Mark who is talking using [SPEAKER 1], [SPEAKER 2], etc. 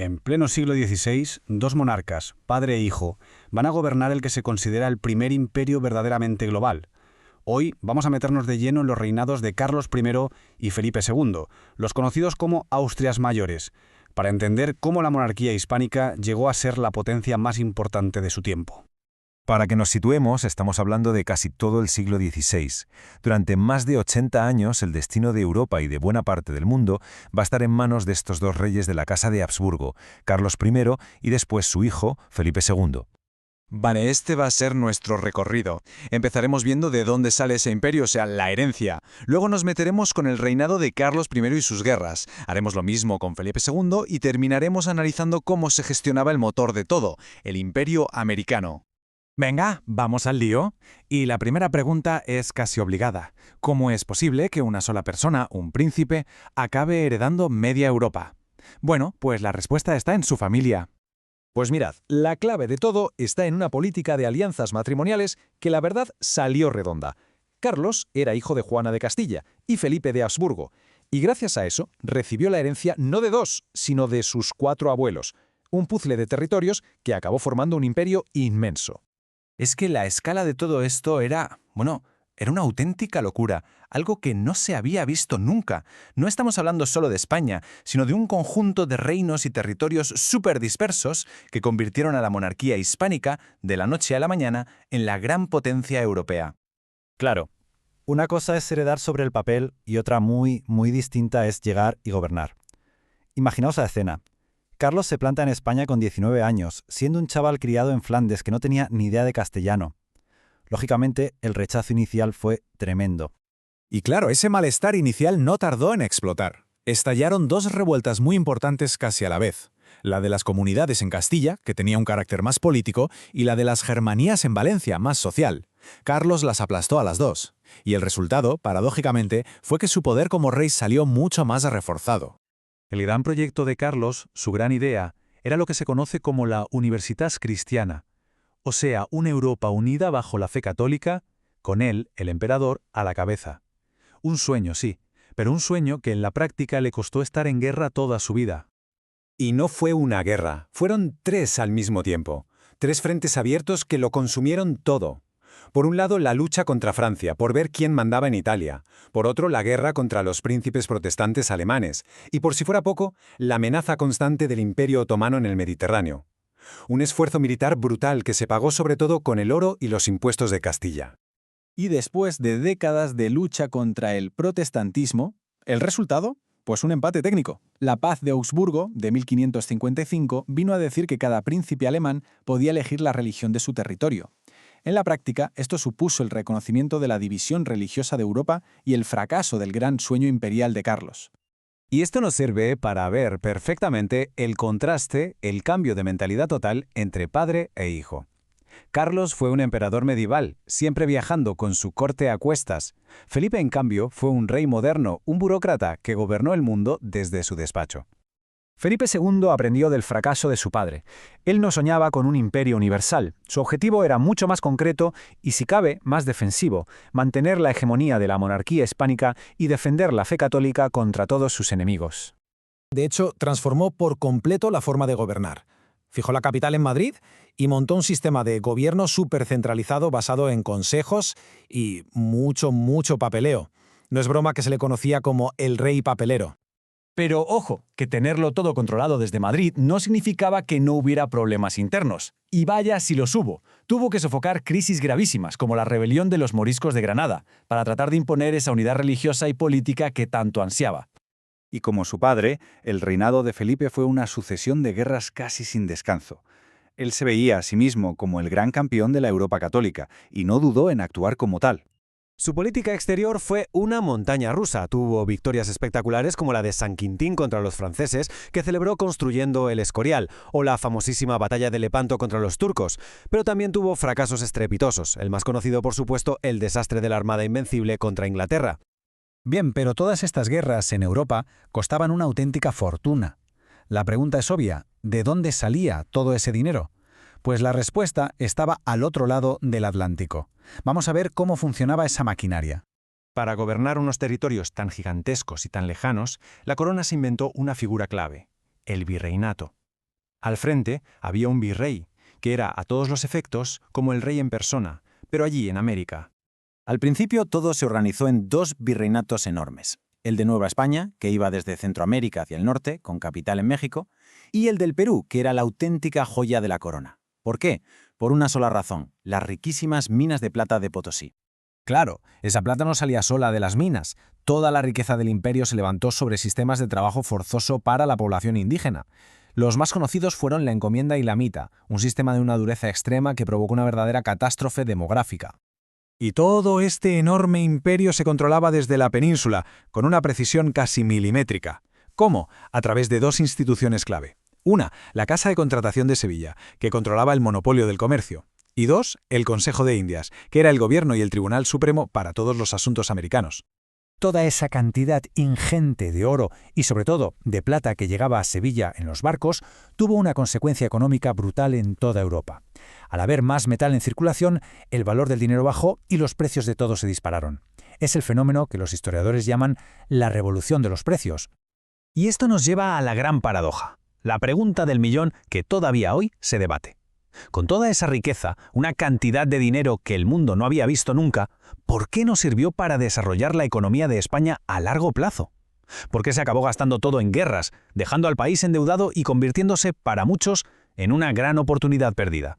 [SPEAKER 1] En pleno siglo XVI, dos monarcas, padre e hijo, van a gobernar el que se considera el primer imperio verdaderamente global. Hoy vamos a meternos de lleno en los reinados de Carlos I y Felipe II, los conocidos como Austrias Mayores, para entender cómo la monarquía hispánica llegó a ser la potencia más importante de su tiempo.
[SPEAKER 2] Para que nos situemos, estamos hablando de casi todo el siglo XVI. Durante más de 80 años, el destino de Europa y de buena parte del mundo va a estar en manos de estos dos reyes de la Casa de Habsburgo, Carlos I y después su hijo, Felipe II.
[SPEAKER 3] Vale, este va a ser nuestro recorrido. Empezaremos viendo de dónde sale ese imperio, o sea, la herencia. Luego nos meteremos con el reinado de Carlos I y sus guerras. Haremos lo mismo con Felipe II y terminaremos analizando cómo se gestionaba el motor de todo, el imperio americano.
[SPEAKER 4] Venga, vamos al lío. Y la primera pregunta es casi obligada. ¿Cómo es posible que una sola persona, un príncipe, acabe heredando media Europa? Bueno, pues la respuesta está en su familia.
[SPEAKER 5] Pues mirad, la clave de todo está en una política de alianzas matrimoniales que la verdad salió redonda. Carlos era hijo de Juana de Castilla y Felipe de Habsburgo, y gracias a eso recibió la herencia no de dos, sino de sus 4 abuelos, un puzzle de territorios que acabó formando un imperio inmenso.
[SPEAKER 4] Es que la escala de todo esto era una auténtica locura, algo que no se había visto nunca. No estamos hablando solo de España, sino de un conjunto de reinos y territorios súper dispersos que convirtieron a la monarquía hispánica, de la noche a la mañana, en la gran potencia europea.
[SPEAKER 6] Claro, una cosa es heredar sobre el papel y otra muy distinta es llegar y gobernar. Imaginaos la escena. Carlos se planta en España con 19 años, siendo un chaval criado en Flandes que no tenía ni idea de castellano. Lógicamente, el rechazo inicial fue tremendo.
[SPEAKER 7] Y claro, ese malestar inicial no tardó en explotar. Estallaron 2 revueltas muy importantes casi a la vez. La de las comunidades en Castilla, que tenía un carácter más político, y la de las Germanías en Valencia, más social. Carlos las aplastó a las 2. Y el resultado, paradójicamente, fue que su poder como rey salió mucho más reforzado.
[SPEAKER 8] El gran proyecto de Carlos, su gran idea, era lo que se conoce como la Universitas Cristiana, o sea, una Europa unida bajo la fe católica, con él, el emperador, a la cabeza. Un sueño, sí, pero un sueño que en la práctica le costó estar en guerra toda su vida.
[SPEAKER 9] Y no fue una guerra, fueron 3 al mismo tiempo. 3 frentes abiertos que lo consumieron todo. Por un lado, la lucha contra Francia, por ver quién mandaba en Italia. Por otro, la guerra contra los príncipes protestantes alemanes. Y por si fuera poco, la amenaza constante del Imperio Otomano en el Mediterráneo. Un esfuerzo militar brutal que se pagó sobre todo con el oro y los impuestos de Castilla.
[SPEAKER 10] Y después de décadas de lucha contra el protestantismo, ¿el resultado? Pues un empate técnico. La Paz de Augsburgo, de 1555, vino a decir que cada príncipe alemán podía elegir la religión de su territorio. En la práctica, esto supuso el reconocimiento de la división religiosa de Europa y el fracaso del gran sueño imperial de Carlos.
[SPEAKER 4] Y esto nos sirve para ver perfectamente el contraste, el cambio de mentalidad total entre padre e hijo. Carlos fue un emperador medieval, siempre viajando con su corte a cuestas. Felipe, en cambio, fue un rey moderno, un burócrata que gobernó el mundo desde su despacho.
[SPEAKER 11] Felipe II aprendió del fracaso de su padre. Él no soñaba con un imperio universal. Su objetivo era mucho más concreto y, si cabe, más defensivo: mantener la hegemonía de la monarquía hispánica y defender la fe católica contra todos sus enemigos.
[SPEAKER 7] De hecho, transformó por completo la forma de gobernar. Fijó la capital en Madrid y montó un sistema de gobierno súper centralizado basado en consejos y mucho papeleo. No es broma que se le conocía como el rey papelero.
[SPEAKER 4] Pero ojo, que tenerlo todo controlado desde Madrid no significaba que no hubiera problemas internos. Y vaya si los hubo. Tuvo que sofocar crisis gravísimas, como la rebelión de los moriscos de Granada, para tratar de imponer esa unidad religiosa y política que tanto ansiaba.
[SPEAKER 2] Y como su padre, el reinado de Felipe fue una sucesión de guerras casi sin descanso. Él se veía a sí mismo como el gran campeón de la Europa católica, y no dudó en actuar como tal.
[SPEAKER 1] Su política exterior fue una montaña rusa. Tuvo victorias espectaculares como la de San Quintín contra los franceses, que celebró construyendo el Escorial, o la famosísima batalla de Lepanto contra los turcos. Pero también tuvo fracasos estrepitosos, el más conocido, por supuesto, el desastre de la Armada Invencible contra Inglaterra.
[SPEAKER 12] Bien, pero todas estas guerras en Europa costaban una auténtica fortuna. La pregunta es obvia: ¿de dónde salía todo ese dinero? Pues la respuesta estaba al otro lado del Atlántico. Vamos a ver cómo funcionaba esa maquinaria.
[SPEAKER 8] Para gobernar unos territorios tan gigantescos y tan lejanos, la corona se inventó una figura clave: el virreinato.
[SPEAKER 4] Al frente había un virrey, que era a todos los efectos como el rey en persona, pero allí en América.
[SPEAKER 13] Al principio todo se organizó en 2 virreinatos enormes. El de Nueva España, que iba desde Centroamérica hacia el norte, con capital en México, y el del Perú, que era la auténtica joya de la corona. ¿Por qué? Por una sola razón: las riquísimas minas de plata de Potosí.
[SPEAKER 12] Claro, esa plata no salía sola de las minas. Toda la riqueza del imperio se levantó sobre sistemas de trabajo forzoso para la población indígena. Los más conocidos fueron la encomienda y la mita, un sistema de una dureza extrema que provocó una verdadera catástrofe demográfica.
[SPEAKER 5] Y todo este enorme imperio se controlaba desde la península, con una precisión casi milimétrica. ¿Cómo? A través de 2 instituciones clave. Una, la Casa de Contratación de Sevilla, que controlaba el monopolio del comercio. Y 2, el Consejo de Indias, que era el gobierno y el Tribunal Supremo para todos los asuntos americanos.
[SPEAKER 11] Toda esa cantidad ingente de oro y sobre todo de plata que llegaba a Sevilla en los barcos tuvo una consecuencia económica brutal en toda Europa. Al haber más metal en circulación, el valor del dinero bajó y los precios de todo se dispararon. Es el fenómeno que los historiadores llaman la revolución de los precios. Y esto nos lleva a la gran paradoja, la pregunta del millón que todavía hoy se debate. Con toda esa riqueza, una cantidad de dinero que el mundo no había visto nunca, ¿por qué no sirvió para desarrollar la economía de España a largo plazo? ¿Por qué se acabó gastando todo en guerras, dejando al país endeudado y convirtiéndose, para muchos, en una gran oportunidad perdida?